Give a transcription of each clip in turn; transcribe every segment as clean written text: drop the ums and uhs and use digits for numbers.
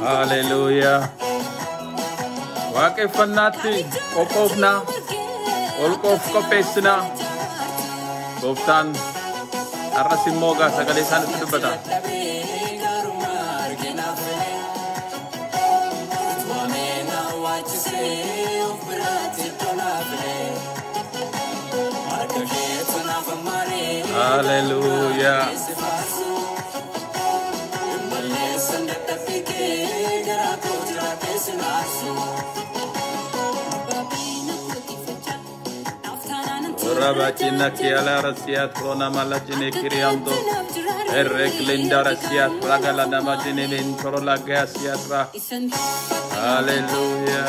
Hallelujah. Waaqeffannatti qophoofna olqoof qopheessina gooftaan arras immoo gaa sagalee isaanitti dubbata. Hallelujah. Rabacina kiala rasiat prona malajine kiriando errek linda rasiat ragala namajine lintoro lagasiat ra. Hallelujah.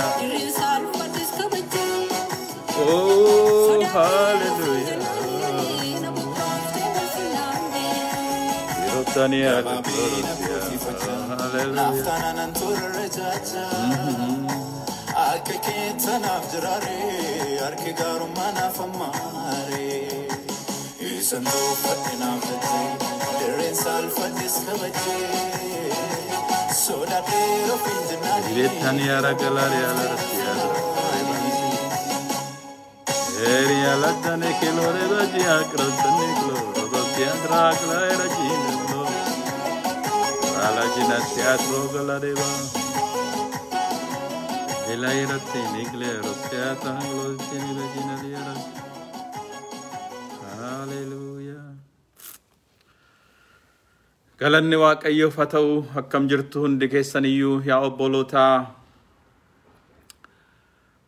Oh, hallelujah. Yotania hallelujah. Akkeetan afjirare arki garumana famare isando fatina fate derin salfatis kabache soda tero pinjnali letania ragalare ala rasia eri ala tane kelore baji akrotane klo rosia dragla rajino ala jinasya rogalare ba Elairate nigle rosia tanglo jenila jinalia. Hallelujah. Galanni waaqayyoof haa ta'u akkam jirtu hundi keessaniyyuu yaa obboloota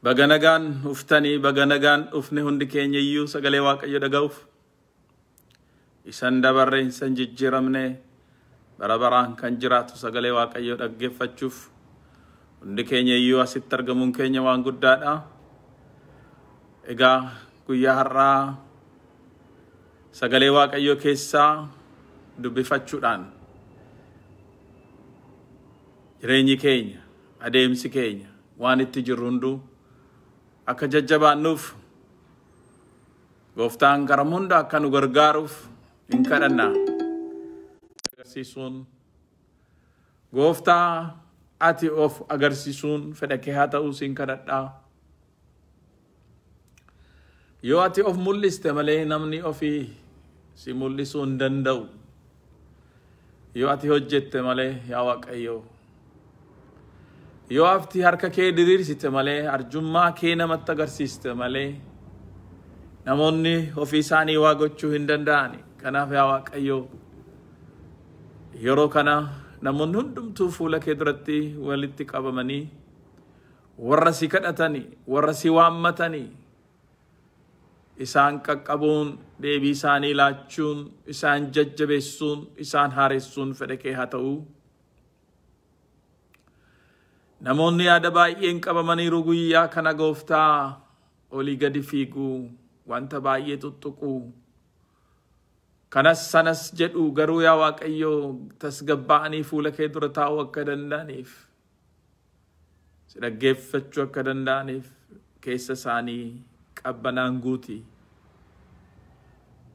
baganagaan uftanii baganagaan ufne hundi keenyayyuu sagalee waaqayyo dhaga'uuf isan dabarre isan jijjiiramne barabaraan kan jiraatu sagalee waaqayyo dhaggeeffachuuf hundi keenya iyyuu asitti argamuun keenya waan guddaadha. Egaa guyyaa har'aa sagalee waaqayyoo keessaa dubbifachuudhaan jireenyi keenya adeemsi keenya waan itti jirru hunduu akka jajjabaannuuf gooftaan karaa hunda akka nu gargaaruuf hin kadhanna. Agarsiisuun gooftaa ati of agarsiisuun fedha kee haa ta'u siin kadhadha. Yoo ati of mul'iste malee namni ofii si mul'isuu hin danda'u. Yoo ati hojjette malee yaa Waaqayyo. Yoo ati harka kee diriirsite malee arjummaa kee namatti agarsiiste malee namoonni ofii isaanii waa gochuu hin danda'ani. Kanaaf yaa Waaqayyo yeroo kana namoonni hundumtuu fuula kee duratti walitti qabamanii warra si kadhatanii warra si waammatanii isaan qaqqabuun deebii isaanii laachuun isaan jajjabeessuun isaan haaressuun fedha kee haa ta'u. Namoonni yaada baay'een qabamaniiru guyyaa kana gooftaa olii gadi fiiguu wanta baay'ee tuttuquu kanas sanas jedhu garuu yaa Waaqayyo tasgabba'anii fuula kee dura taa'uu akka danda'aniif si dhaggeeffachuu akka danda'aniif keessa isaanii qabbanaan guuti.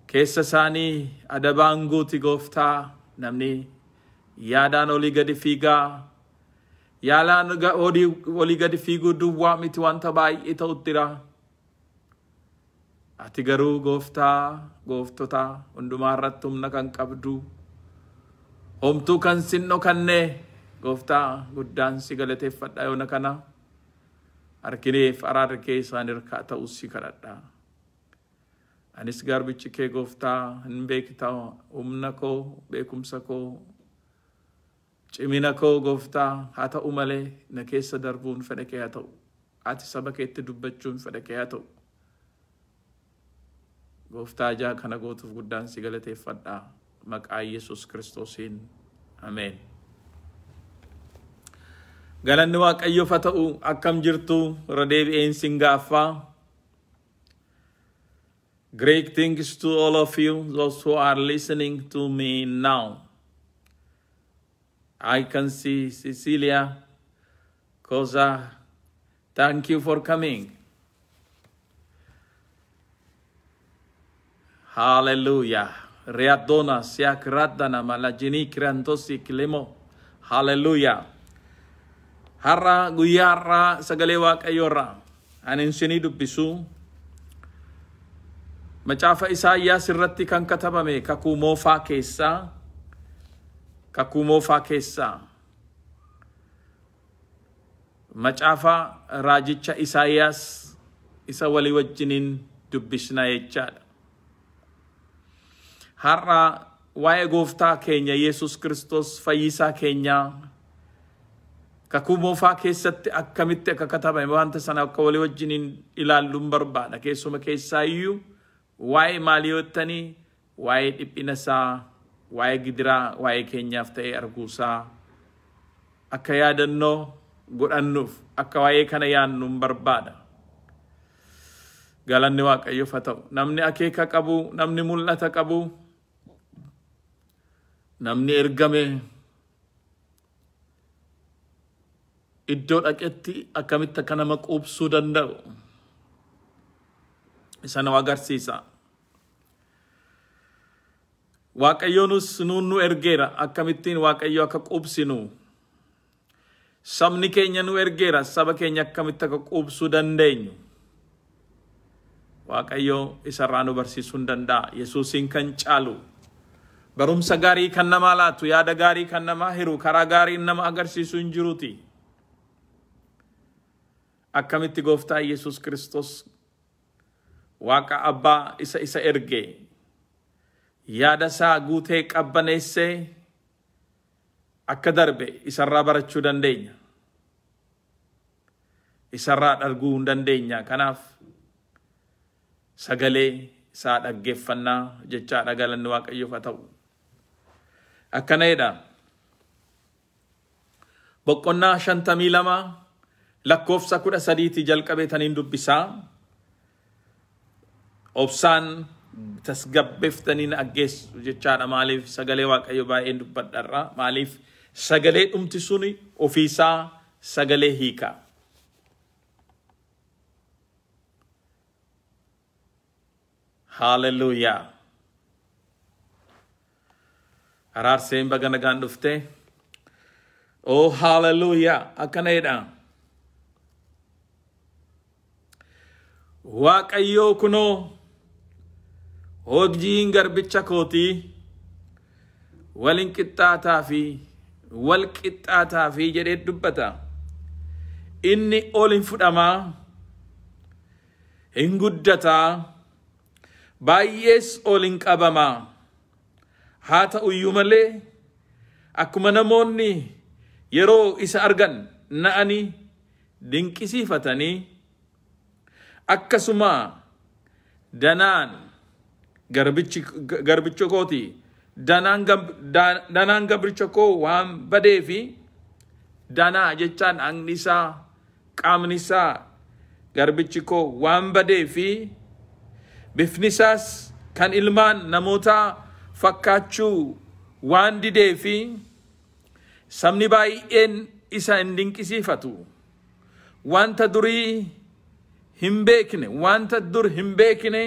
Keessa isaanii adabaan guuti gooftaa. Namni yaadaan olii gadi fiigaa yaalaan olii gadi fiiguu duwwaa miti wanta baay'ee ta'utti jira. Ati garuu gooftaa gooftota hundumaa irratti humna kan qabdu homtuu kan sin dhokannee gooftaa guddaan si galateeffadha yoona kana harkineef araarri kee isaan irkaa ta'us si kadhadha. Anis garbichi kee gooftaa hin beektaa humna koo beekumsa koo cimina koo gooftaa haa ta'u malee na keessa darbuun fedha kee haa ta'u. Ati saba keetti dubbachuun fedha kee haa ta'u. Gooftaa jaa kana gootuuf guddaan si galateeffadha. Maqaa Yesus Kiristoosiin. Ameen. Galanni Waaqayyoof haa ta'u. Akkam jirtu irra deebi'een sin gaaffaa. Great thanks to all of you, those who are listening to me now. I can see Cecilia, Koza, thank you for coming. Hallelujah. Readona siak radana malajini krantosi kilemo. Hallelujah. Har'a guyyaarraa sagalee Waaqayyoorraa anin isinii dubbisu macaafa Isaayyaas irratti kan katabame kakuu moofaa keessaa macaafa raajicha Isaayyaas isa walii wajjiniin dubbisna jechaadha. Har'a waa'ee gooftaa keenya Yesus Kiristoos fayyisaa keenya kakuu moofaa keessatti akkamitti akka katabame wanta sana akka walii wajjiniin ilaalluun barbaada. Keessuma keessaa iyyuu waa'ee maalii yottanii waa'ee dhiphina isaa, waa'ee gidiraa, waa'ee keenyaaf ta'ee arguusaa akka yaadannoo godhannuuf akka waa'ee kana yaannuun barbaada. Galanni Waaqayyoof haa ta'u. Namni akeeka qabu, namni mul'ata qabu, namni ergame iddoo dhaqetti akkamitti akka nama quubsuu danda'u isa nu agarsiisa. Waaqayyoonus nuun nu ergeera akkamittiin Waaqayyo akka quubsinu. Sabni keenya nu ergeera saba keenya akkamitti akka quubsuu dandeenyu. Waaqayyo isarraa nu barsiisuu danda'a. Yesuusiin kan caalu barumsa gaarii kan nama laatu, yaada gaarii kan nama hiru, karaa gaarii nama agarsiisu hin jiruuti. Akkamitti gooftaa Yesus Kiristoos Waaqa Abbaa isa erge yaada isaa guutee qabbaneessee akka darbe isarraa barachuu dandeenya. Isarraa arguu dandeenya. Kanaaf sagalee isaa dhaggeeffannaa jechaadha. Galanni Waaqayyoof haa ta'u. Akkanadha. Boqonnaa 52 lakkoofsa 13 jalqabeetaniin dubbisaa. Obsaan tasgabbeeftaniin aggeessu jechaadha. Maaliif sagalee Waaqayyo baay'een dubbadharra. Maaliif sagalee dhumti suni ofiisaa sagalee hiika. Hallelujah. Araarseen baga nagaan dhufte. Oh hallelujah. Akkanadha. Waaqayyo kunoo hojiin garbicha kootii walin qixxaataa fi jedhee dubbata. Inni ol hin fudhamaa, hin guddataa, baay'ees ol hin qabamaa. Haa ta'u iyyuu malee akkuma namoonni yeroo isa argan na'anii dinqisiifatanii akkasuma danaan garbicha kooti danaan garbicha koo waan badee fi danaa jechaan angni isaa qaamni isaa garbichi koo waan badee fi bifni isaas kan ilmaan namootaa fakkaachuu waan didee fi sabni baay'een isa hin dinqisiifatu. Wanta durii hin beekne, wanta dur hin beekne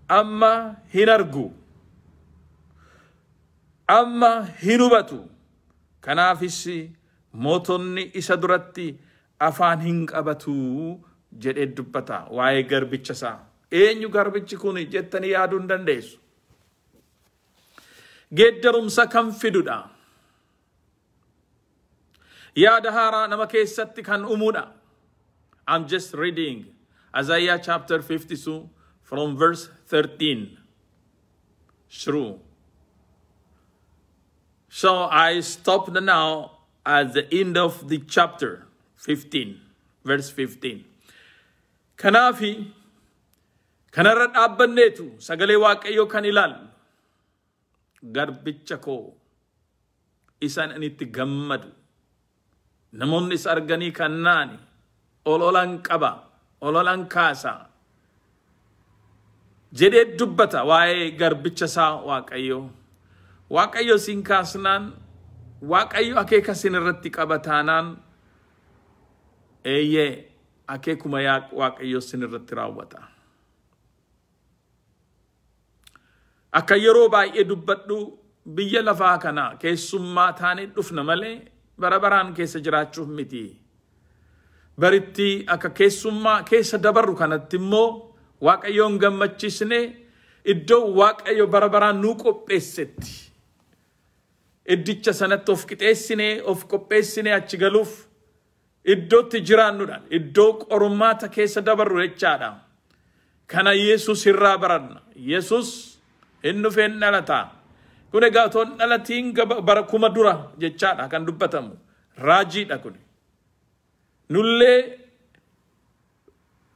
amma hin argu, amma hin hubatu. Kanaafis mootonni isa duratti afaan hin qabatu jedhee dubbata waa'ee garbicha isaa. Eenyu garbichi kun jettanii yaaduu hin dandeessu. Geeddarumsa kan fidudha. Yaada haaraa nama keessatti kan uumudha. I'm just reading Isaiah chapter 52 from verse 13 through. So I stopped now at the end of the chapter 15, verse 15. Kanafi, kanarrat abbannetu, sagale waaqayyo kan ilaalu, garbicha koo, isan anitti gammadu, namoonni is arganii kannaani, ololan qaba, ololan kaasa, jedhee dubbata waa'ee garbicha isaa waaqayyo. Waaqayyo sin kaasnaan, waaqayyo akeeka sin irratti qabataanaan, eeyyee akeekuma waaqayyo sin irratti raawwata. Akka yeroo baay'ee dubbadhu biyya lafaa kana keessummaa taanee dhufna malee bara baraan keessa jiraachuuf miti. Baritti akka keessummaa keessa dabarru kanatti immoo waaqayyoon gammachiisne iddoo waaqayyo bara baraan nuu qopheessetti. Iddicha sanatti of qixeessine of qopheessine achi galuuf iddootti jiraannudhaan iddoo qormaata keessa dabarru jechaadha. Kana Yesus irraa baranna. Yesus hin dhufeen dhalataa. Kun egaa toon dhalatiin bara kuma dura jechaadha kan dubbatamu. Raajiidha kun. Nullee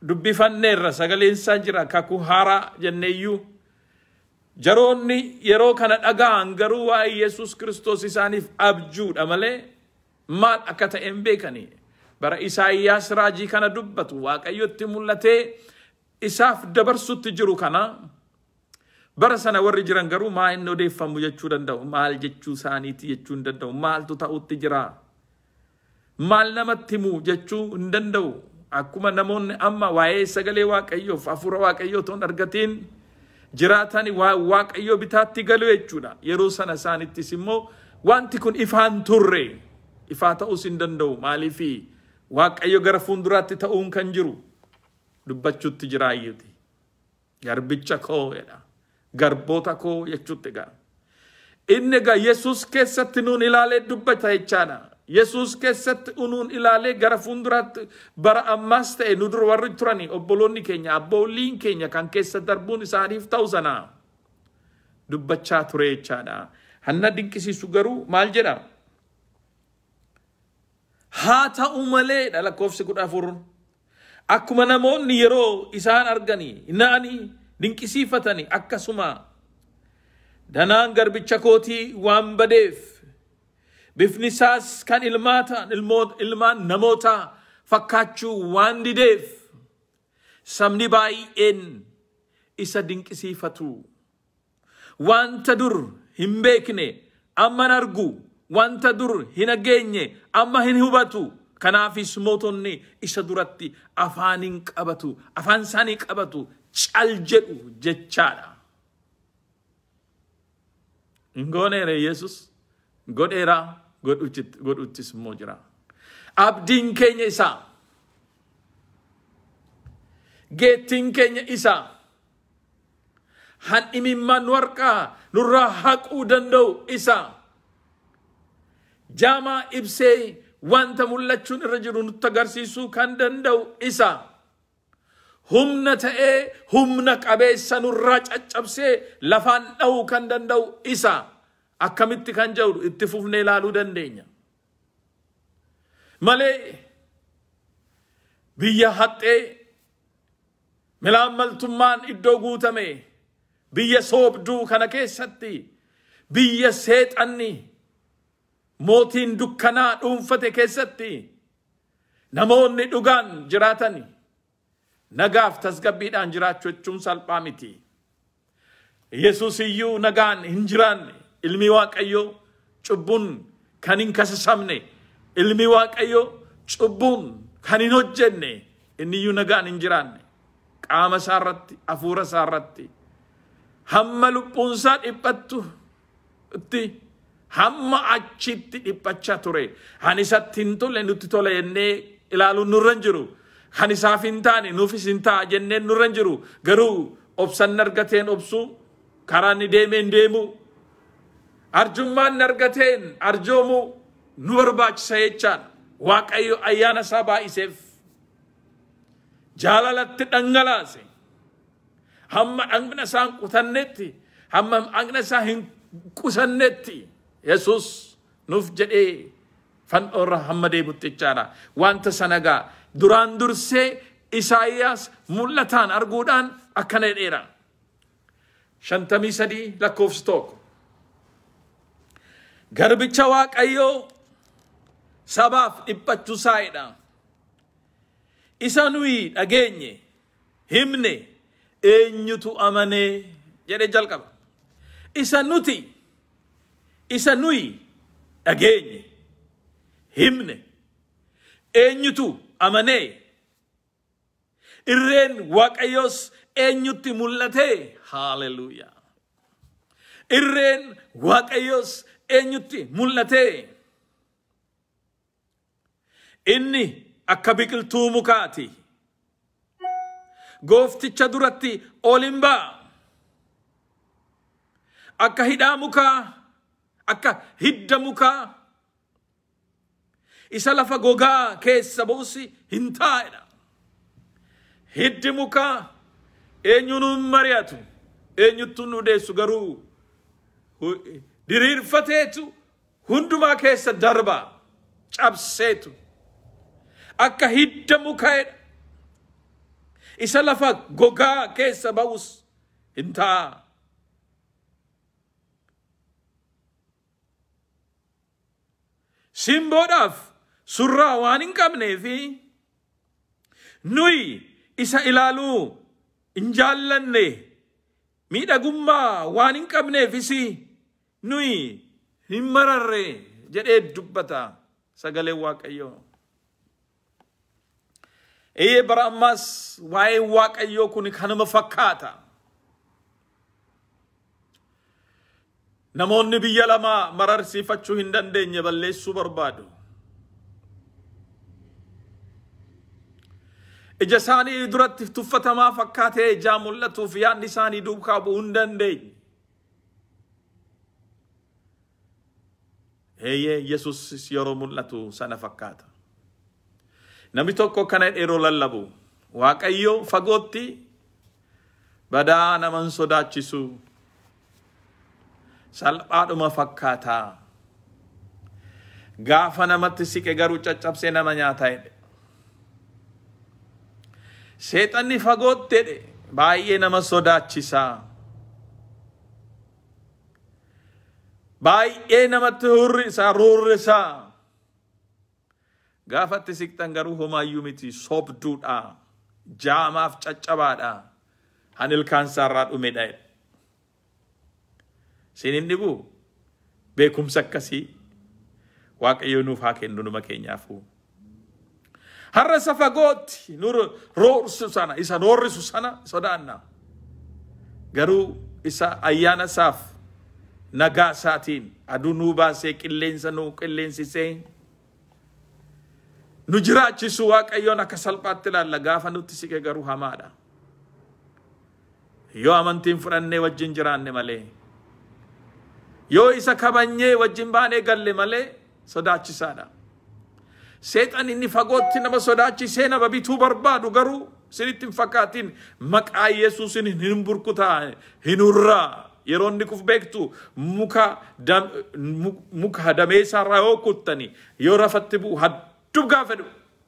dubbifanneerra sagaleensaa jira kakuu haaraa jenneeyyuu. Jaroonni yeroo kana dhagaan garuu waa'ee Yesus Kiristoos isaaniif abjuudha malee maal akka ta'e hin beekani. Bara Isaayyaas raajii kana dubbatu waaqayyotti mul'atee isaaf dabarsutti jiru kana bara sana warri jiran garuu maa inni odeeffamu jechuu danda'u, maal jechuu isaaniiti jechuu hin danda'u, maaltu ta'utti jira, maal namatti himu jechuu hin danda'u. Akkuma namoonni amma waa'ee sagalee waaqayyoof hafuura waaqayyoo toon argatiin jiraatani waaqayyo bitaatti galu jechuudha. Yeroo sana isaanittis immoo wanti kun ifaan turre, ifaa ta'uus hin danda'u. Maaliifi waaqayyo gara fuulduraatti ta'uun kan jiru dubbachuutti jiraayyuti. Garbicha koo jedha. Garboota koo jechuutti egaa. Inni egaa Yesus keessatti nuun ilaalee dubbata jechaadha. Yesus keessatti nuun ilaalee gara fuulduraatti bara ammaas ta'e nu dura warri turani obboloonni keenya abboolliin keenya kan keessa darbuun isaaniif ta'u sana dubbachaa ture jechaadha. Hanna dinqisiisu garuu maal jedha? Haa ta'u malee lakkoofsi 14 akkuma namoonni yeroo isaan arganii na'anii dinqisiifatanii akkasuma danaan garbicha kootii waan badeef bifni isaas kan ilmaan namoota fakkaachuu waan dideef sabni baay'een isa dinqisiifatu. Wanta dur hin beekne amma argu, wanta dur hin ageenye amma hin hubatu. Kanaafis mootonni isa duratti afaanin qabatu, afaan isaanii qabatu, cal jedhu jechaadha. Ngooneere Yesus godheera godhuchis immoo jira. Abdiin keenya isaa, geettiin keenya isaa, han imimmaan warqaa nurraa haquu danda'u isaa, jaamaa ibsee wanta mul'achuun irra jiru nutti agarsiisuu kan danda'u isaa, humna ta'ee humna qabeessa nurraa caccabsee lafaan dha'uu kan danda'u isaa. Akkamitti kan jedhu itti fufnee ilaaluu dandeenya. Malee biyya haxxee milaammaltummaan iddoo guutame, biyya soobduu kana keessatti, biyya seexanni mootiin dukkanaa dhuunfate keessatti namoonni dhugaan jiraatani nagaaf tasgabbiidhaan jiraachuu jechuun salphaa miti. Yesus iyyuu nagaan hin jiraanne. Ilmi waaqayyo cubbuun kan hin kasasamne, ilmi waaqayyo cubbuun kan hin hojjenne, inni iyyuu nagaan hin jiraanne. Qaama isaa irratti, hafuura isaa irratti, hamma lubbuun isaa dhiphattutti, hamma achitti dhiphachaa ture. Han isatti hin tolle nutti tole jennee ilaaluun nurra hin jiru. Han isaaf hin taane nuufis hin ta'a jennee nurra hin jiru. Garuu obsan argateen obsu, karaan ni deemeen deemu. Arjummaan argateen arjoomu nu barbaachisa jechaan waaqayyo ayyaana isaa baay'iseef jaalalatti dhangalaase hamma dhagna isaa hin qutannetti hamma dhagna isaa hin qusannetti Yesus nuuf jedhee fannoorra hamma deebutti jechaadha. Wanta sanagaa duraan dursee Isaayyaas mul'ataan arguudhaan akkana jedheera. 53 lakkoofsa 1 garbicha Waaqayyoo sabaaf dhiphachuu isaa'edha. Isa nuyi dhageenye himne eenyutu amanee jedhe jalqaba. Isa nuyi dhageenye himne eenyutu amanee irreen Waaqayyoos eenyutti mul'ate. Hallelujah. Irreen Waaqayyoos eenyutti mul'ate. Inni akka biqiltuu mukaati. Goofticha duratti ol hin ba'a. Akka hidhaa mukaa, akka hidda mukaa isa lafa gogaa keessa ba'us hin taa'edha. Hiddi mukaa eenyuun mari'atu, eenyuttu nu deessu garuu diriirfateetu hundumaa keessa darba cabseetu. Akka hidda mukaa'edha. Isa lafa gogaa keessa ba'us hin taa'a. Simboodhaaf surraa waan hin qabneefi nuyi isa ilaaluu hin jaallanne miidhagummaa waan hin qabneefis nuyi hin mararre jedhee dubbata sagalee Waaqayyoo. Bara ammaas waa'ee Waaqayyoo kun kanuma fakkaata. Namoonni biyya lama mararsiifachuu hin dandeenye balleessuu barbaadu. Ija isaanii duratti tuffatamaa fakkaatee ijaa mul'atuuf yaadni isaanii duukaa bu'uu hin dandeenye. Yesus yeroo mul'atu sana fakkaata. Namni tokko kana yeroo lallabu Waaqayyo fagootti badaa naman sodaachisu salphaadhuma fakkaata. Gaafa namatti siqe garuu caccabsee nama nyaata jedhe. Seexanni fagootti jedhe baay'ee nama sodaachisa. Baay'ee namatti hurrisa. Gaafatti siqtan garuu homaayyuu miti, sobduudha, jaamaaf caccabaadha, han ilkaansaarraa dhumedha. Sinin dhibu beekumsa akkasii Waaqayyo nuuf haa kennu numa keenyaafu. Har'a isa fagootti nu roorsu sana, isa roorrisu sana sodaanna. Garuu isa ayyaana isaaf nagaa isaatiin aduu nuu baasee qilleensa nuu qilleensisee nu jiraachisu Waaqayyoon akka salphaatti ilaalla. Gaafa nutti siqe garuu hamaadha. Yoo amantiin fudhannee wajjin jiraanne malee, yoo isa kabanyee wajjin baanee galle malee sodaachisaadha. Seexan inni fagootti nama sodaachisee nama bituu barbaadu garuu sinitti hin fakkaatin maqaa Yesuusin hin burkutaa hin hurraa. Yeroo inni kuf beektu muka dameessaarraa yoo kuttani yoo rafatti bu'u hadduu gaafadhu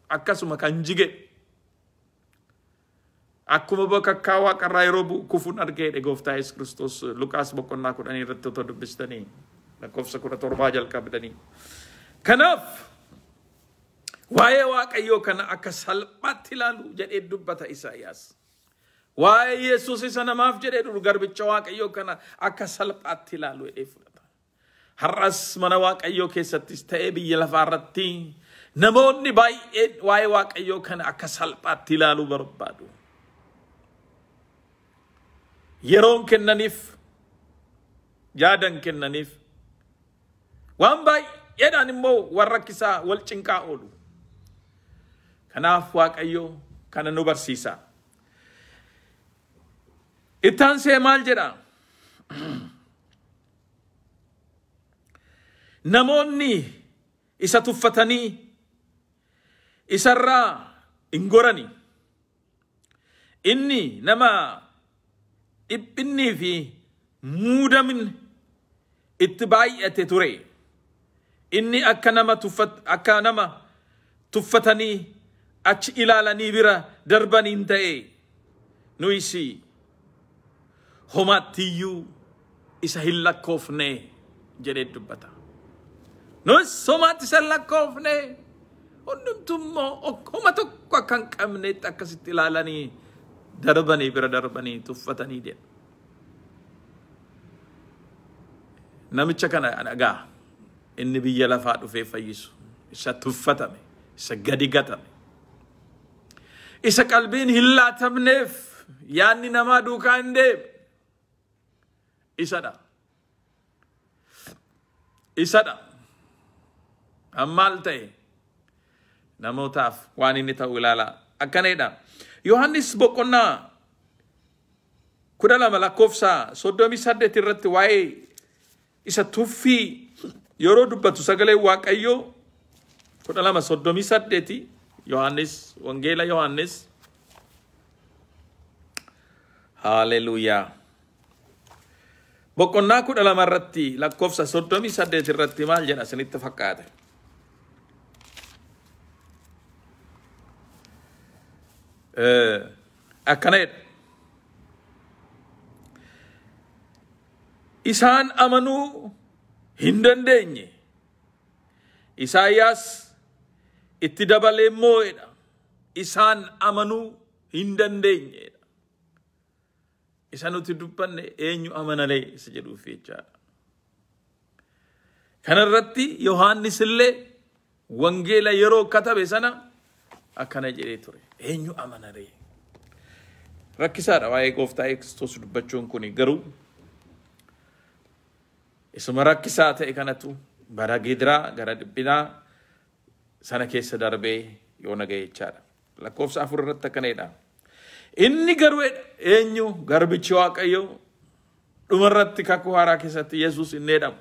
akkasuma kan jige. Akkuma bakka Waaqarraa yeroo bu'u kufuun argee Gooftaa Yesuus Kiristoos Luqaas boqonnaa 10 irratti otoo dubbistanii lakkoofsa 17 jalqabdanii. Kanaaf waa'ee Waaqayyoo kana akka salphaatti ilaalu jedhee dubbata Isaayyaas. Waa'ee Yesuus isa namaaf jedhee duru garbicha Waaqayyoo kana akka salphaatti ilaalu jedhee fudhata. Har'as mana Waaqayyoo keessattis ta'ee biyya lafaarratti namoonni baay'een waa'ee Waaqayyoo kana akka salphaatti ilaalu barbaadu. Yeroon kennaniif, yaadan kennaniif, waan baay'eedhaan immoo warra rakkisaa wal cinqaa oolu. Kanaaf Waaqayyo kana nu barsiisa. Ittaan see maal jedha? Namoonni isa tuffatanii isarraa hin gorani. inni nama dhiphinni fi muudamin itti baay'ate ture. Inni akka nama tuffatanii achi ilaalanii bira darbaniin ta'e nuyisi homaatiyyuu isa hin lakkoofne jedhee dubbata. Nus homaatti isa lakkoofne hundumtummoo homa tokko akka hin qabneetti akkasitti ilaalanii darbanii bira darbanii tuffatanii deemu. Namicha kana dhagaa inni biyya lafaa dhufee fayyisu isa tuffatame isa gadi gatame isa qalbiin hin laatamneef yaanni namaa duukaa hin deemne isadha. Ammaal ta'e namootaaf waan inni ta'u ilaala akkanedha. Yohannis boqonnaa 12 lakkoofsa 38 irratti waa'ee isa tuffii yeroo dubbatu sagalee Waaqayyoo 12:38 Yohannis wangeela Yohannis haleluuyaa boqonnaa 12 irratti lakkoofsa 38 irratti maal jedha isinitti fakkaate? Akkanedha. Isaan amanuu hin dandeenye. Isaayyaas itti dabalee moo'edha. Isaan amanuu hin dandeenyedha. Isa nuti dubbanne eenyu amanalee isa jedhuuf jechaadha. Kanarratti Yohaannis illee wangeela yeroo katabe sana akkana jedhee ture. Eenyu amanalee? Rakkisaadha waa'ee gooftaa Kiristoos dubbachuun kuni garuu isuma rakkisaa ta'e kanatu bara gidiraa gara dhiphinaa sana keessa darbee yoo naga'e jechaadha. Lakkoofsa 4 irratti akkanedha. Inni garuu eenyu garbichi Waaqayyoo dhumarratti kakuu haaraa keessatti Yesuus inni jedhamu.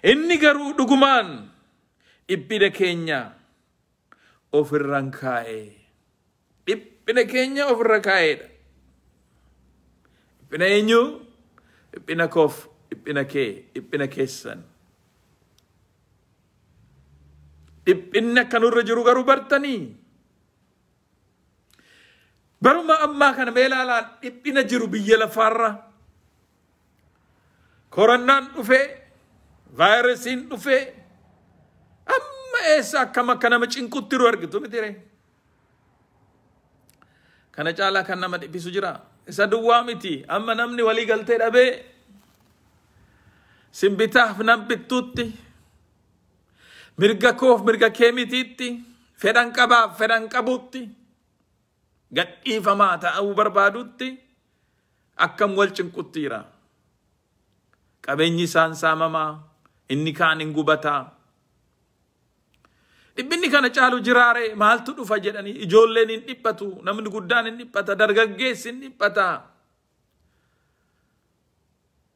Inni garuu dhugumaan dhiphina keenya ofirra kaa'ee. Dhiphina keenya ofirra kaa'eedha. Dhiphina eenyu? Dhiphina koof, dhiphina kee, dhiphina keessan. Dhiphinni akka nurra jiru garuu bartanii. Baruma ammaa kana meelaalaan dhiphina jiru biyya lafaarra. Koronnaan dhufee, vaayirasiin dhufee, amma eessa akkam akka nama cinqutti jiru argitu miti. Kana caalaa kan nama dhiphisu jira. Isa duwwaa miti. Amma namni walii galtee dhabee simbitaaf nan bittuutti mirga koof mirga kee mitiitti fedhan qabaaf fedhan qabuutti gadhiifamaa ta'uu barbaadutti akkam wal cinqutti jira. Qabeenyi isaan saamamaa, inni kaan hin gubataa. Dhibbinni kana caalu jiraare maaltu dhufa jedhanii ijoolleen hin dhiphatu, namni guddaan hin dhiphata, dargaggeessi hin dhiphata.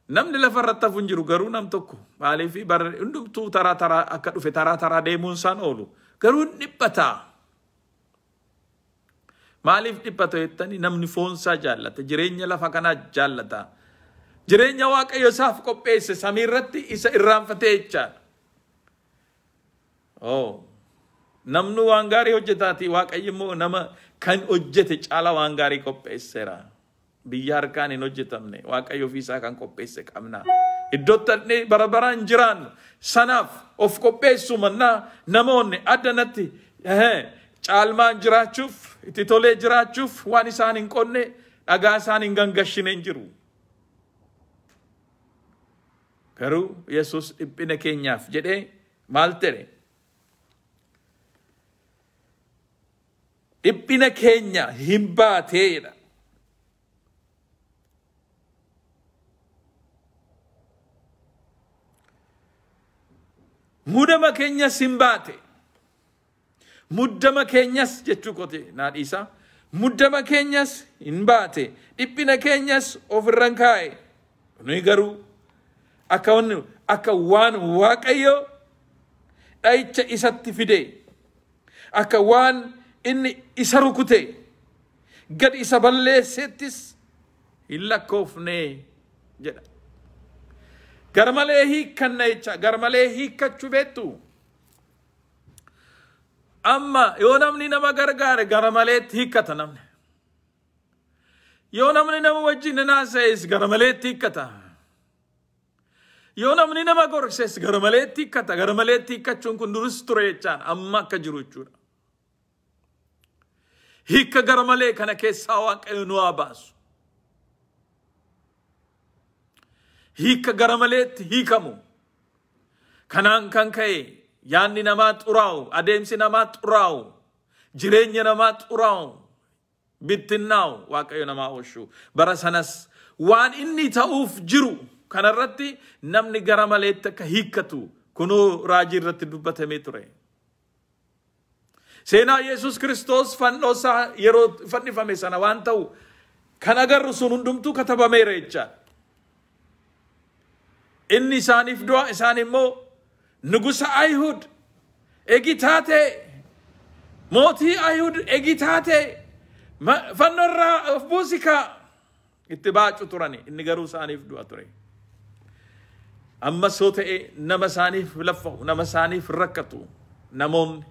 Namni lafarratti hafu hin jiru garuu nam tokko maaliif hundumtuu taraa akka dhufe taraa deemuun isaan oolu garuu hin dhiphata. Maaliif dhiphata jettanii namni foonsaa jaallata, jireenya lafa kanaa jaallata. Jireenya Waaqayyo isaaf qopheesse samiirratti isa irraanfatee jechaadha. Namni waan gaarii hojjetaati Waaqayyo immoo nama kan hojjete caala waan gaarii qopheesseera. Biyya harkaan hin hojjetamne Waaqayyo ofiisaa kan qopheesse qabna. Iddoo tanne barabaraan jiraannu sanaaf of qopheessu mannaa namoonni addanatti caalmaan jiraachuuf itti tolee jiraachuuf waan isaan hin qonne dhagaa isaan hin gangashine hin jiru. Garuu Yesuus dhiphina keenyaaf jedhee maal ta'e? Dhiphina keenya hin baateedha. Muddama keenyas hin baate. Muddama keenyas jechuu kote naadhiisa. Muddama keenyas hin baate. Dhiphina keenyas ofirra kaa'e. Nuyi garuu akka waan Waaqayyo dha'icha isatti fide. Akka waan inni isa rukute gad isa balleessettis hin lakkoofne jedha. Garmalee hiikkanna jecha garmalee hiikkachuu beektu. Amma yoo namni nama gargaare garmaleetti hiikkata namni. Yoo namni nama wajjin naasa'es garmaleetti hiikkata. Yoo namni nama gorses garmaleetti hiikkata. Garmaleetti hiikkachuun kun duris ture jechaan amma akka jiru jechuudha. Hiikka garmalee kana keessaa Waaqayyo nu haa baasu. Hiikka garmaleetti hiikamu. Kanaan kan ka'e yaanni namaa xuraa'u, adeemsi namaa xuraa'u, jireenya namaa xuraa'u, bittinnaa'u Waaqayyo namaa oolchu. Bara sanas waan inni ta'uuf jiru kanarratti namni garmaleetti akka hiikkatu kunuu raajii irratti dubbatamee ture. Seenaa Yesus Kiristoos fannoosaa yeroo fannifame sana waan ta'u kan agarru sun hundumtuu katabameera jechaadha. Inni isaaniif du'a isaan immoo nugusa Ayihud egitaate mootii Ayihud egitaate fannoorraa of buusika itti baacu turani. Inni garuu isaaniif du'a ture. Ammas yoo ta'e nama isaaniif laffa'u nama isaaniif rakkatu namoonni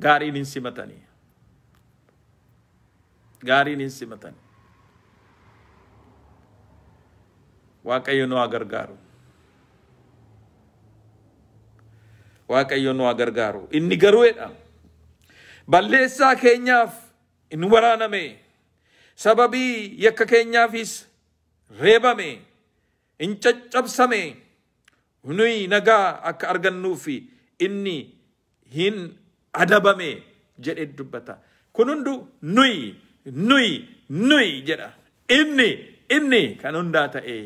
gaariin hin simatanii. Gaariin hin simatanii. Waaqayyo nu haa gargaaru. Waaqayyo nu haa gargaaru. Inni garuu jedha balleessaa keenyaaf in waraaname, sababii yakka keenyaafis reebame, in caccabsame, nuyi nagaa akka argannuufi inni hin adabame jedhe dubbata. Kun hundu nuyi jedha. Inni kan hundaa ta'e.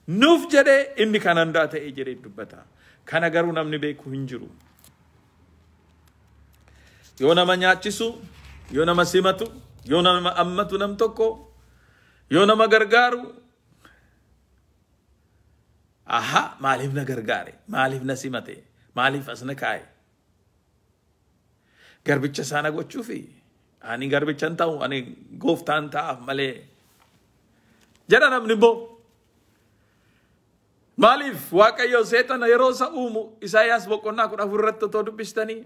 Nuuf jedhe inni kan hundaa ta'e jedhe dubbata. Kana garuu namni beeku hin jiru. Yoo nama nyaachisu, yoo nama simatu, yoo nama ammatu nam tokko, yoo nama gargaaru, aha, maaliif na gargaare, maaliif na simate, maaliif as na kaa'e. Garbicha sana gochuufi ani garbichan ta'u ani gooftaan ta'aaf malee jedha namni immoo. Maaliif Waaqayyo seexana yeroo isa uumu Isaayyaas boqonnaa 14 irratti otoo dubbistanii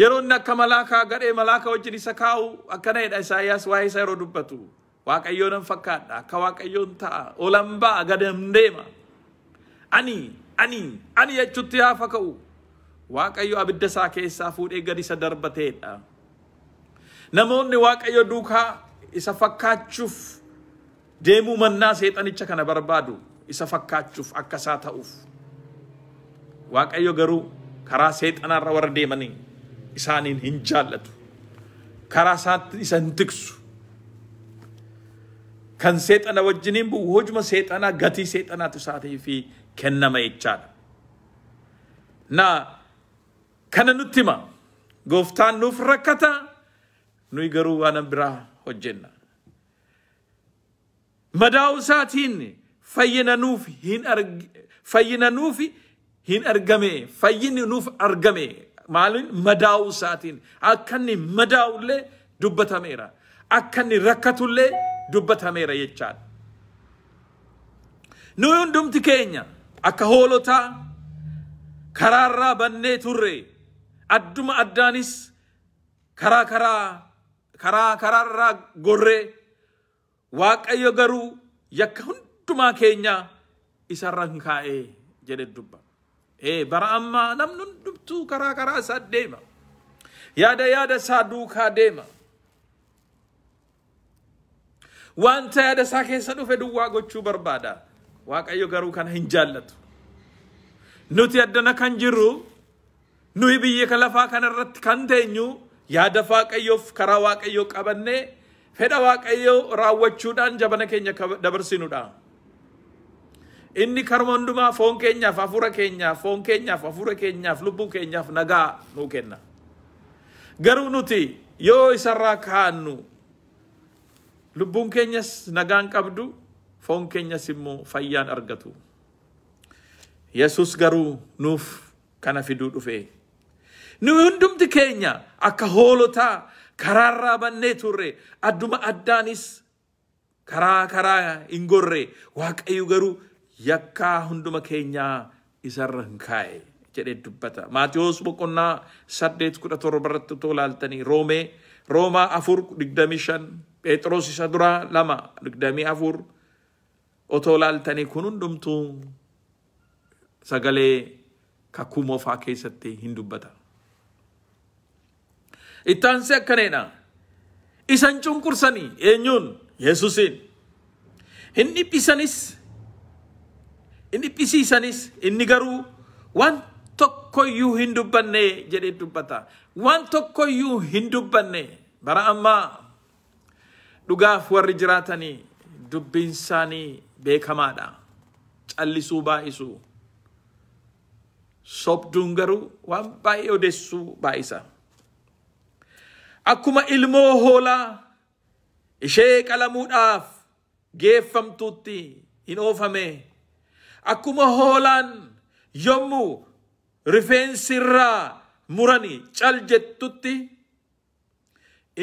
yeroo inni akka malaakaa gadhee malaakaa wajjin isa kaa'u akkana jedha Isaayyaas waa'ee isa yeroo dubbatu. Waaqayyo nan fakkaadha akka Waaqayyoon ta'a olan ba'a gadam deema ani jechuutti haafa ka'u. Waaqayyo abidda isaa keessaa fuudhee gad isa darbateedha. Namoonni Waaqayyo duukaa isa fakkaachuuf deemuu mannaa seexanicha kana barbaadu. Isa fakkaachuuf akka isaa ta'uuf. Waaqayyo garuu karaa seexanaarra warra deemanii isaaniin hin jaallatu. Karaa isaatti isa hin tiksu. Kan seexana wajjiniin bu'u hojuma seexanaa gatii seexanaatu isaatii fi kennama jechaadha. Kana nutti hima. Gooftaan nuuf rakkata. Nuyi garuu waan biraa hojjenna. Madaa'uu isaatiin fayyina nuuf hin argame. Fayyinni nuuf argame. Maaliin madaa'uu isaatiin akka inni madaa'ullee dubbatameera. Akka inni rakkatullee dubbatameera jechaadha. Nuyi hundumti keenya akka hoolotaa karaarraa bannee turre adduma addaanis karaarraa gorree Waaqayyo garuu yakka hundumaa keenya isarra hin kaa'ee jedhe dubba. Bara ammaa namni hundumtuu karaa isaa deema. Yaada isaa duukaa deema. Wanta yaada isaa keessa dhufe duwwaa gochuu barbaada. Waaqayyo garuu kana hin jaallatu. Nuti addana kan jirru nuyi biyya lafaa kanarratti kan teenyu yaada Waaqayyoof karaa Waaqayyoo qabannee fedha Waaqayyoo raawwachuudhaan jabana keenya dabarsinuudha. Inni karma hundumaa foon keenyaaf hafuura keenyaaf lubbuu keenyaaf nagaa nuu kenna. Garuu nuti yoo isarraa kaannu lubbuun keenyas nagaan qabdu foon keenyas immoo fayyaan argatu. Yesus garuu nuuf kana fiduu dhufe. Nu hundumti keenya akka hoolotaa karaarraa bannee turre adduma addaanis karaa hin gorre Waaqayyo garuu yakkaa hunduma keenyaa isarra hin kaa'e jedhee dubbata. Maatiyos boqonnaa 8:17 irratti tolaaltanii Roomaa 4:25 Phexros isa duraa 2:24 otoo laaltanii kun hundumtuu sagalee kakuu moofaa keessatti hin dubbata. Ittaansi akkaneedha. Isan cunqursanii eenyuun? Yesuusin. Hin dhiphisiisanis inni garuu waan tokkoyyuu hin dubbanne jedhee dubbata. Waan tokkoyyuu hin dubbanne. Bara ammaa dhugaaf warri jiraatanii dubbiin isaanii beekamaadha. Callisuu baay'isuu. Sobduun garuu waan baay'ee odeessuu baay'isa. Akkuma ilmoo hoolaa ishee qalamuudhaaf geeffamtuutti hin oofame. Akkuma hoolaan yommuu rifeensirraa muranii cal jettutti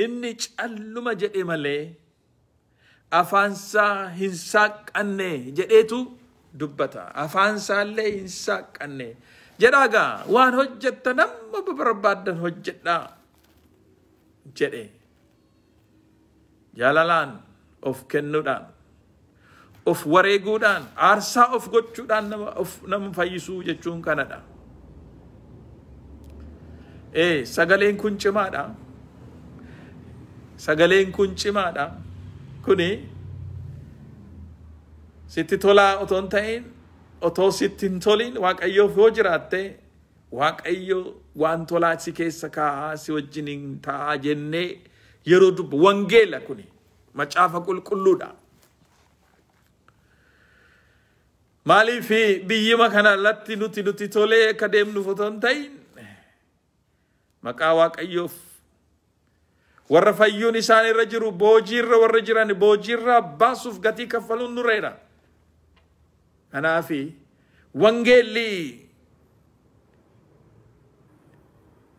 inni calluma jedhe malee afaansaa hin saaqanne jedheetu dubbata. Afaansaallee hin saaqanne. Jedhaagaa waan hojjetta nama barbaaddan hojjedhaa jedhe. Jaalalaan of kennuudhaan of wareeguudhaan aarsaa of gochuudhaan nama fayyisuu jechuun kanadha. Sagaleen kun cimaadha. Sagaleen kun cimaadha. Kuni sitti tolaa otoo hin ta'in otoo sitti hin tolin Waaqayyoof yoo jiraatte Waaqayyo waan tolaa si keessa kaa'aa si wajjiniin taa'aa jennee yeroo dubbu wangeela kuni macaafa qulqulluudha. Maaliif biyyuma kana irratti nuti tolee akka deemnuuf otoo hin ta'in maqaa Waaqayyoof warra fayyuun isaan irra jiru boojiirra warra jiran boojiirra baasuuf gatii kaffaluun nureera. Kanaafi wangeelli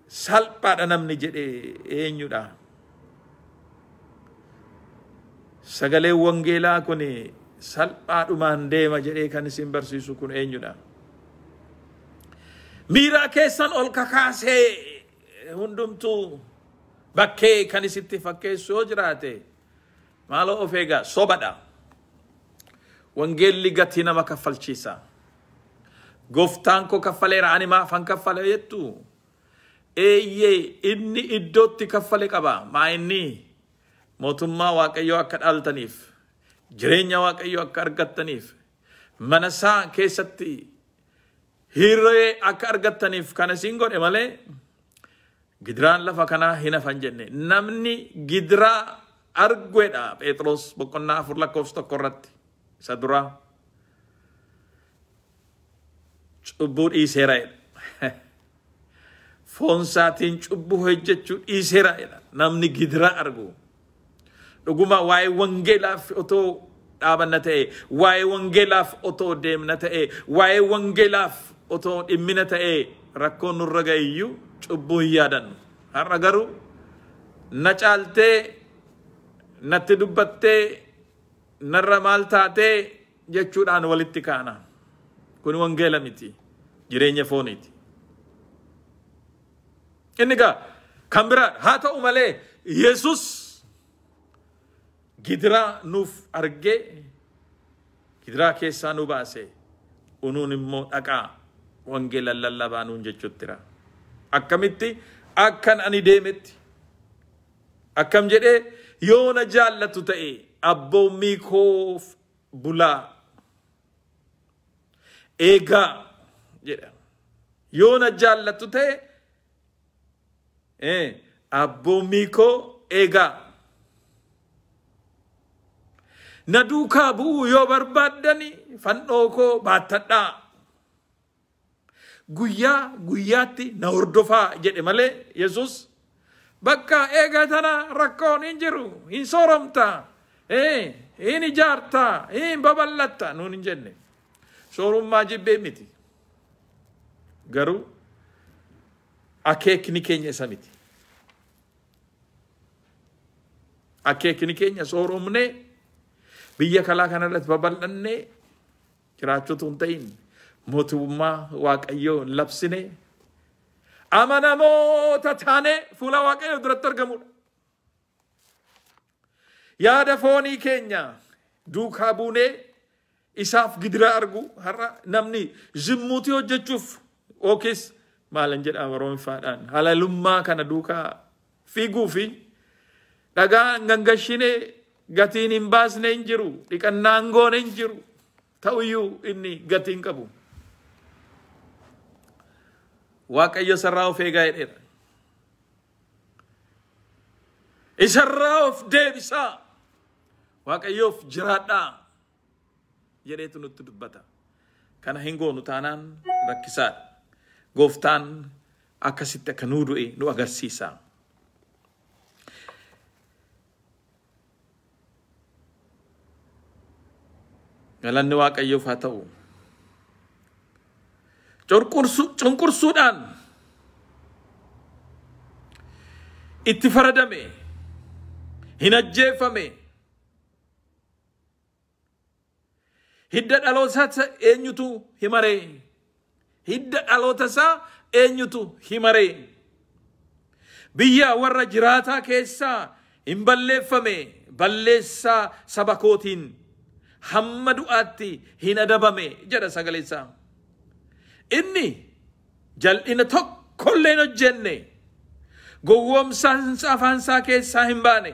salphaadha namni jedhe eenyudha? Sagalee wangeelaa kun salphaadhumaan deema jedhee kan isin barsiisu kun eenyudha? Miira keessan ol kakaasee hundumtuu bakkee kan isitti fakkeessu yoo jiraate maaloo of eegaa sobadha. Wangeelli gatii nama kaffalchiisa. Gooftaan koo kaffaleera ani maafan kaffale jettu? Eeyyee inni iddootti kaffale qaba. Maa inni mootummaa Waaqayyoo akka dhaaltaniif, jireenya Waaqayyoo akka argattaniif, mana isaa keessatti hirree akka argattaniif kan isin godhe malee gidiraan lafa kanaa hin hafan jenne. Namni gidiraa arguedha. Phexros boqonnaa 4:1 irratti isa duraa cubbuu dhiiseera jedha. Foonsaatiin cubbuu hojjechuu dhiiseera jedha. Namni gidiraa argu. Dhuguma waa'ee wangeelaaf otoo dhaabanna ta'e, waa'ee wangeelaaf otoo deemna ta'e, waa'ee wangeelaaf otoo dhimmina ta'e rakkoon nurra ga'iyyuu cubbuu hin yaadannu. Har'a garuu na caaltee natti dubbattee narra maal taatee jechuudhaan walitti kaana. Kun wangeela miti, jireenya fooniiti. Inni gaa kan biraa haa ta'u malee Yesus gidiraa nuuf argee gidiraa keessaa nu baase unuun immoo dhaqaa wangeela lallabaa nuun jechuuttira. Akkamitti akkan ani deemetti akkam jedhee yoo na jaallatu ta'e abboommii koof bulaa eegaa jedha. Yoo na jaallatu ta'e abboommii koo eegaa. Na duukaa bu'uu yoo barbaaddani fannoo koo baattadhaa. Guyyaa guyyaatti na hordofaa jedhe malee Yesus bakka eegaa tana rakkoon hin jiru, hin sooromtaa, hin ijaartaa, hin babal'attaa nuun hin jenne. Soorummaa jibbee miti. Garuu akeekni keenya isa miti. akeekni keenya sooromne biyya kalaa kanarratti babal'anne jiraachuutu hin ta'in mootummaa Waaqayyoo labsine amanamoota taane fuula Waaqayyoo duratti argamudha. Yaada foonii keenya duukaa buunee isaaf gidira argu har'a namni zimmuutii hojjechuuf ookis maalan jedha Oromofaadhaan halalummaa kana duukaa fiiguu fi dhagaa gangashine gatiin hin baasne hin jiru, dhiqannaan goone hin jiru, ta'uyyuu inni gatiin qabu. Waaqayyo sarraa of eegaa jedheera. Isarraa of deebisaa. Waaqayyoof jiraadhaa jedheetu nutti dubbata. Kana hin goonu taanaan rakkisaadha. Gooftaan akkasitti akka nuu du'e nu agarsiisa. Galanni Waaqayyoof haa ta'u. Cunqursuudhaan itti faradame, hin ajjeefame, hidda dhalootaa eenyutu himaree? Hidda dhalootaa eenyutu himaree? Biyya warra jiraataa keessaa hin balleeffame, balleessaa saba kootiin hamma du'aatti hin adabame jedha sagaleen isaa. Inni jal'ina tokkollee hin hojjenne, gowwoomsaa afaan isaa keessaa hin baane.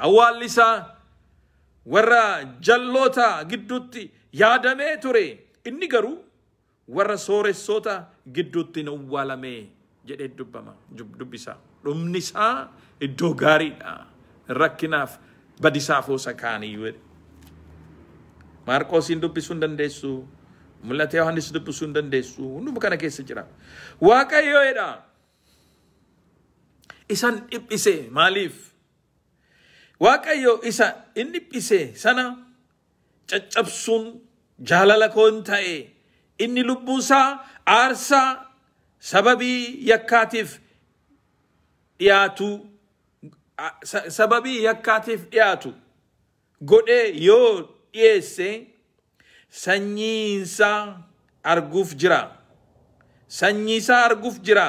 Awwaalli isaa warra jalloota gidduutti yaadamee ture, inni garuu warra sooressoota gidduutti hin awwaalame jedhee dubbisa. Dhumni isaa iddoo gaariidha. Rakkinaaf badisaaf osa kaanii. Maarqoosiin dubbisuu hin dandeessu, mul'ata Yohaannis dubbisuu hin dandeessu, hunduma kana keessa jira. Waaqayyoodha isan dhiphise maaliif? Waaqayyo isa inni dhiphise sana caccabsuun jaalala koon ta'e, inni lubbuusaa aarsaa sababii yakkaatiif dhiyaatu godhee yoo dhiyeesse sanyiinsaa arguuf jira. Sanyiisaa arguuf jira.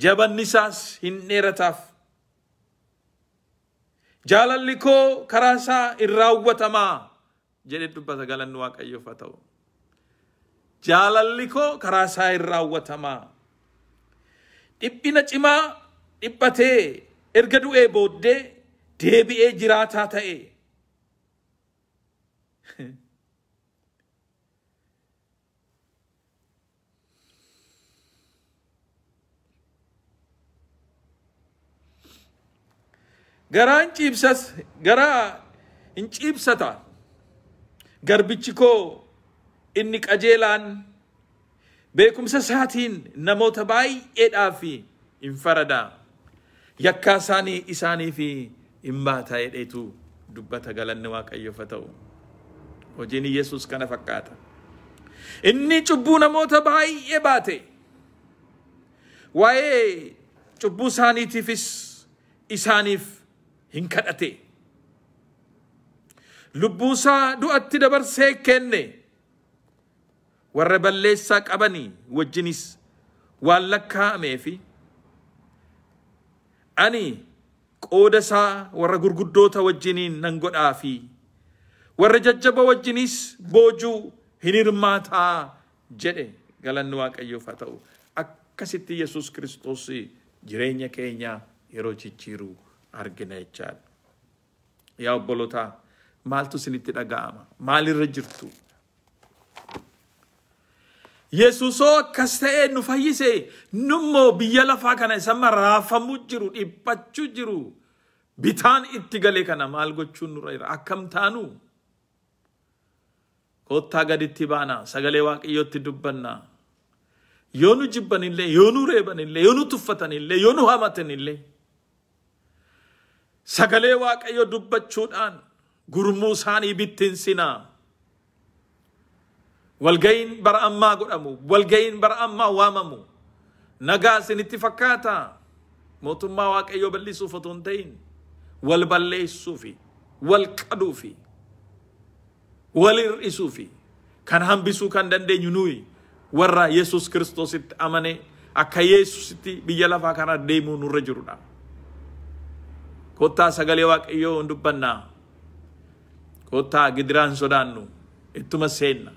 Jabannisaas hin dheerataaf. Jaalalli koo karaa isaa in raawwatamaa jedhee dubbata. Galanni Waaqayyoof haa ta'u. Jaalalli koo karaa isaa in raawwatamaa. Dhiphina cimaa dhiphatee erga du'ee booddee deebi'ee jiraataa ta'e. Garaa hin ciibsata. Garbichi koo inni qajeelaan beekumsa isaatiin namoota baay'eedhaaf hin farada. Yakkaa isaanii isaaniif hin baata jedheetu dubbata. Galanni Waaqayyoof haa ta'u. Hojiin Yesuus kana fakkaata. Inni cubbuu namoota baay'ee baate. Waa'ee cubbuu isaaniitiifis isaaniif hin kadhate. Lubbuusaa du'atti dabarsee kenne. Warra balleessaa qabanii wajjinis waan lakkaa'ameefi ani qooda isaa warra gurguddoota wajjiniin nan godhaafi warra jajjaba wajjinis boojuu hin hirmaataa jedhe. Galanni Waaqayyoof haa ta'u. Akkasitti Yesuus Kiristoos jireenya keenya yeroo jijjiiru argina jechaadha. Yaa obboloota, maaltu isinitti dhaga'ama? Maalirra jirtu? Yesuusoo akkas ta'ee nu fayyise, nummoo biyya lafaa kana isa raafamuu jiru, dhiphachuu jiru, bitaan itti galee kana maal gochuun nurra jira? Akkam taanu? Kottaa gaditti baana, sagalee Waaqayyootti dubbanna. Yoo nu jibbanillee, yoo nu reebanillee, yoo nu tuffatanillee, yoo nu hamatanillee, sagalee Waaqayyoo dubbachuudhaan gurmuu isaanii bittinsinaa. Walga'iin bara ammaa godhamu, walga'iin bara ammaa waamamu. nagaa isinitti fakkaata. Mootummaa Waaqayyoo bal'isuuf otoo hin ta'in wal balleessuu fi wal qaduu fi wal hir'isuu fi kan hambisuu kan dandeenyu nuyi warra Yesus Kiristoositti amane akka Yesusitti biyya lafaa kana deemuu nurra jirudha. Kottaa sagalee Waaqayyoo hin dubbannaa. Kottaa gidiraan sodaannu ittuma seenna.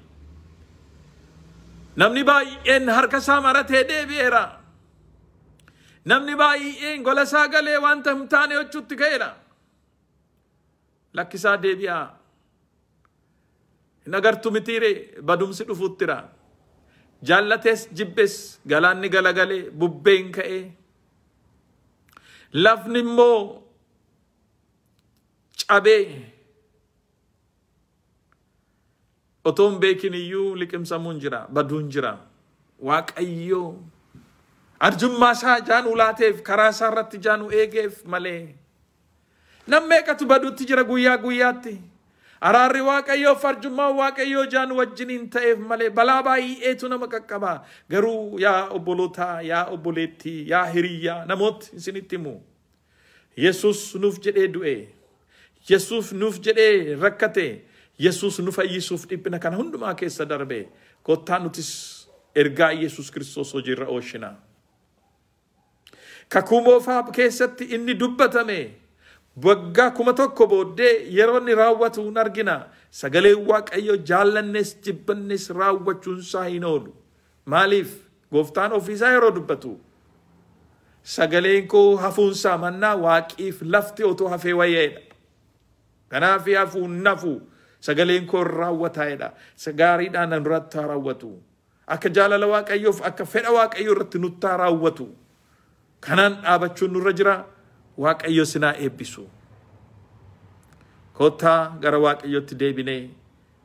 Namni baay'een harka isaa maratee deebi'eera. Namni baay'een gola isaa galee wanta hin taane hojjechuutti ka'eera. Lakkisaa deebi'aa. Hin agartu mitiire badumsi dhufuuttira. Jaallates jibbes galaanni galagalee bubbeen ka'ee. Lafni immoo cabee. Otoon beekin iyyuu liqimsamuun jira, baduun jira. Waaqayyoo arjummaa isaa jaanu laateef karaa isaa irratti jaanu eegeef malee. Namni meeqatu baduutti jira guyyaa guyyaatti. Araarri Waaqayyoof arjummaa Waaqayyoo jaanu wajjiniin ta'eef malee balaa baay'eetu nama qaqqaba. Garuu yaa obbolootaa, yaa obboleettii, yaa hiriyyaa namooti isinitti himu. Yesus nuuf jedhee du'e. Yesus nuuf jedhee rakkate. Yesus nu fayyisuuf dhiphina kana hundumaa keessa darbe. Kottaa nutis ergaa Yesus Kiristoos hojiirra oolchina. Kakuu moofaa keessatti inni dubbatame waggaa 1000 booddee yeroo inni raawwatu hin argina. Sagaleen Waaqayyoo jaallannes jibbannes raawwachuun isaa hin oolu. Maaliif? Gooftaan ofiisaa yeroo dubbatu sagaleen koo hafuunsaa mannaa waaqiif lafti otoo hafee wayyeedha. Kanaaf hafuun nafu. Sagaleen koo raawwataadha. Gaariidhaan nurratti raawwatu. Akka jaalala Waaqayyoof akka fedha Waaqayyoo irratti nutti raawwatu. Kanaan dhaabachuun nurra jira. Waaqayyo sinaa eebbisu. Kottaa gara Waaqayyootti deebinee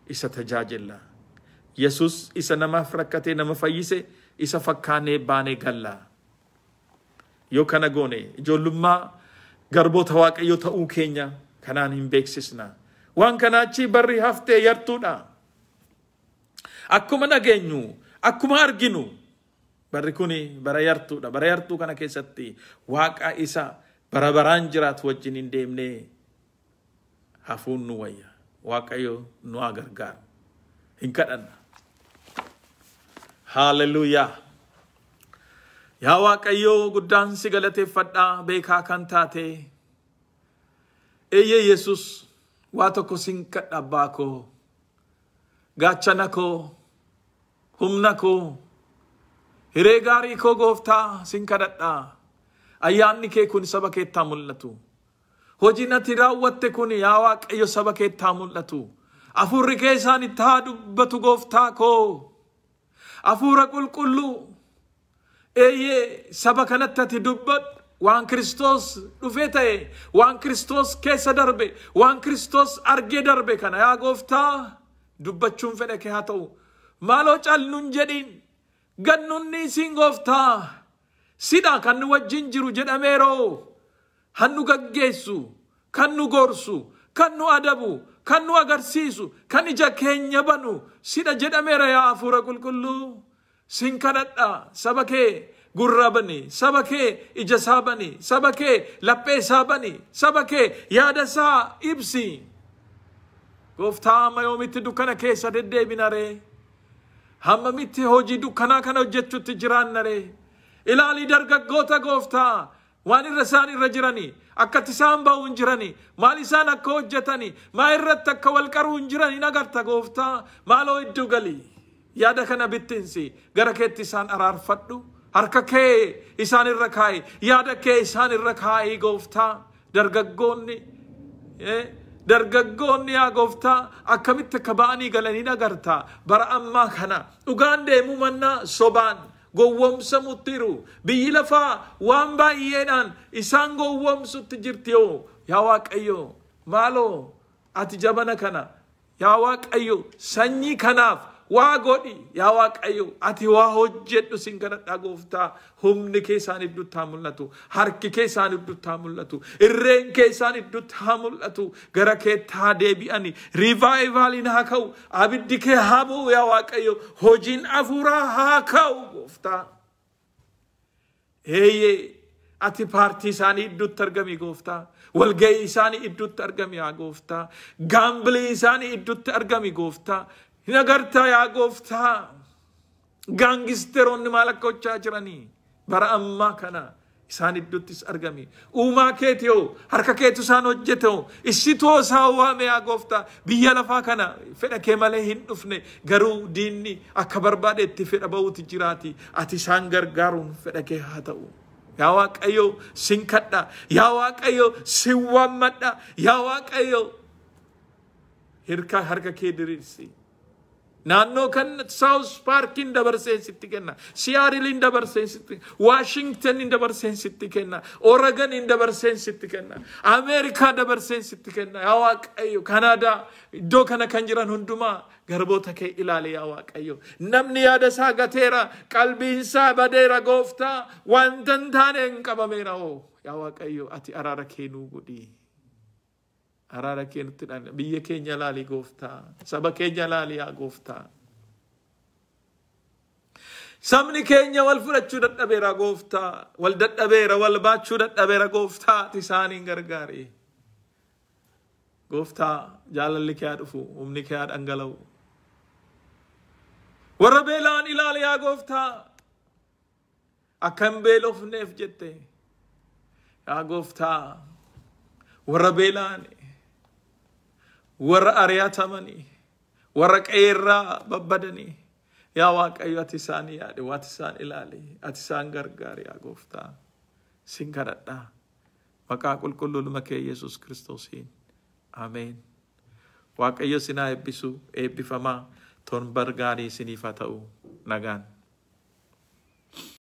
isa tajaajilla. Yesus isa namaaf rakkatee nama fayyise isa fakkaanee baanee galla. Yoo kana goone ijoollummaa garboota Waaqayyoo ta'uu keenya kanaan hin beeksisna. Waan kanaachi barri haftee yartuudha. Akkuma nageenyu, akkuma arginu, barri kuni bara yartuudha. Bara yartuu kana keessatti Waaqa isa bara baraan jiraatu wajjin hin deemnee hafuun nu wayya. Waaqayyo nu gargaaru. Hin kadhanna. Hallelujah. Yaa Waaqayyo guddaan si galateeffadhaa beekaa kan taate. Eeyyee Yesus. Waa tokko sin kadha abbaa koo, gaachana koo, humna koo, hiree gaarii koo gooftaa sin kadhadha. Ayyaanni kee kun saba keettaa mul'atu. Hojiin ati raawwatte kun yaa Waaqayyo saba keettaa mul'atu. Hafuurri kee isaanitti haa dubbatu gooftaa koo. Hafuura qulqulluu. Eeyyee saba kanatti ati dubbadhu. Waan Kiristoos dhufee ta'e, waan Kiristoos keessa darbe, waan Kiristoos argee darbe kana yaa gooftaa dubbachuun fedha kee haa ta'u. Maaloo calnuun jedhin gannunni isin gooftaa sidha kan nu wajjin jiru jedhameeroo hannu gaggeessu, kan nu gorsu, kan nu adabu, kan nu agarsiisu, kan ija keenya banu sidha jedhameera yaa hafuura qulqulluu. Sin kadhadha saba kee gurra bani, saba kee ija isaa bani, saba kee laphee isaa bani, saba kee yaada isaa ibsi. Gooftaa amma yoomitti dukkana keessa deddeebina ree? Hammamitti hojii dukkanaa kana hojjechuutti jiraanna ree? Ilaali dargaggoota gooftaa waan irra isaan irra jirani, akkatti isaan ba'uu hin jirani, maal isaan akka hojjetani, maa irratti akka wal qaruu hin jirani nagarta gooftaa. Maaloo iddoo gali yaada kana bittinsi gara keetti isaan araarfadhu. Harka kee isaan irra kaa'i, yaada kee isaan irra kaa'i gooftaa. Dargaggoonni yaa gooftaa akkamitti akka ba'anii galanii agarta. Bara ammaa kana dhugaan deemuu mannaa sobaan gowwomsamuttiru. Biyyi lafaa waan baay'eedhaan isaan gowwomsutti jirti yoo. Yaa Waaqayyo maaloo ati jabana kana yaa Waaqayyo sanyii kanaaf waa godhi yaa Waaqayyo ati waa hojjedhu sin kadhadhaa gooftaa. Humni kee isaan idduutti haa mul'atu, harki kee isaan idduutti haa mul'atu, irreen kee isaan idduutti haa mul'atu. Gara keetti haa deebi'ani, riivaayivaaliin haa ka'u, abiddi kee haa bu'u yaa Waaqayyo, hojiin hafuuraa haa ka'u gooftaa. ati paartii isaanii idduutti argami gooftaa. Walga'ii isaanii idduutti argami yaa gooftaa. Gaambilii isaanii idduutti argami gooftaa. Hin agartaa yaa gooftaa. Gaangisteroonni maal akka gochaa jiranii bara ammaa kana isaan idduuttis argami. Uumaa keeti yoo harka keetu isaan hojjete yoo issitoo isaa waame yaa gooftaa. Biyya lafaa kana fedha kee malee hin dhufne garuu diinni akka barbaadetti fedha ba'uuti jiraati. Ati isaan gargaaruun fedha kee haa ta'u. Yaa Waaqayyo sin kadha. Yaa Waaqayyo sin waammadha. Yaa Waaqayyo harka kee diriirsi. Naannoo kan South Parkin dabarseen sitti kenna. Seattle dabarseen sitti kenna. Washington dabarseen sitti kenna. Oregon dabarseen sitti kenna. America dabarseen sitti kenna. Yaa Waaqayyo Canada iddoo kana kan jiran hundumaa garboota kee ilaali yaa Waaqayyo. Namni yaada isaa gateera, qalbiin isaa badeera gooftaa, wanta hin taane hin qabameera oo. Yaa Waaqayyo ati araara kee nuu godhi. Araara kee nutti dhaan biyya keenya laali gooftaa. Saba keenya laali yaa gooftaa. Sabni keenya wal fudhachuu dadhabeera gooftaa. Wal dadhabeera, wal baachuu dadhabeera gooftaa. Ati isaaniin gargaari. Gooftaa jaalalli kee haa dhufu, humni kee haa dhangala'u. Warra beelaan ilaali yaa gooftaa. Akka hin beelofneef jette. Yaa gooftaa. Warra beelaan. Warra ari'atamanii, warra qeerraa babbadanii, yaa Waaqayyo ati isaan yaade, ati isaan ilaali, ati isaan gargaari yaa gooftaa. Sin kadhadha. Maqaa qulqulluu kee Yesuus Kiristoosiin. Ameen. Waaqayyo sinaa eebbisu, eebbifamaa, toon bargaarii siniif haa ta'u. Nagaan.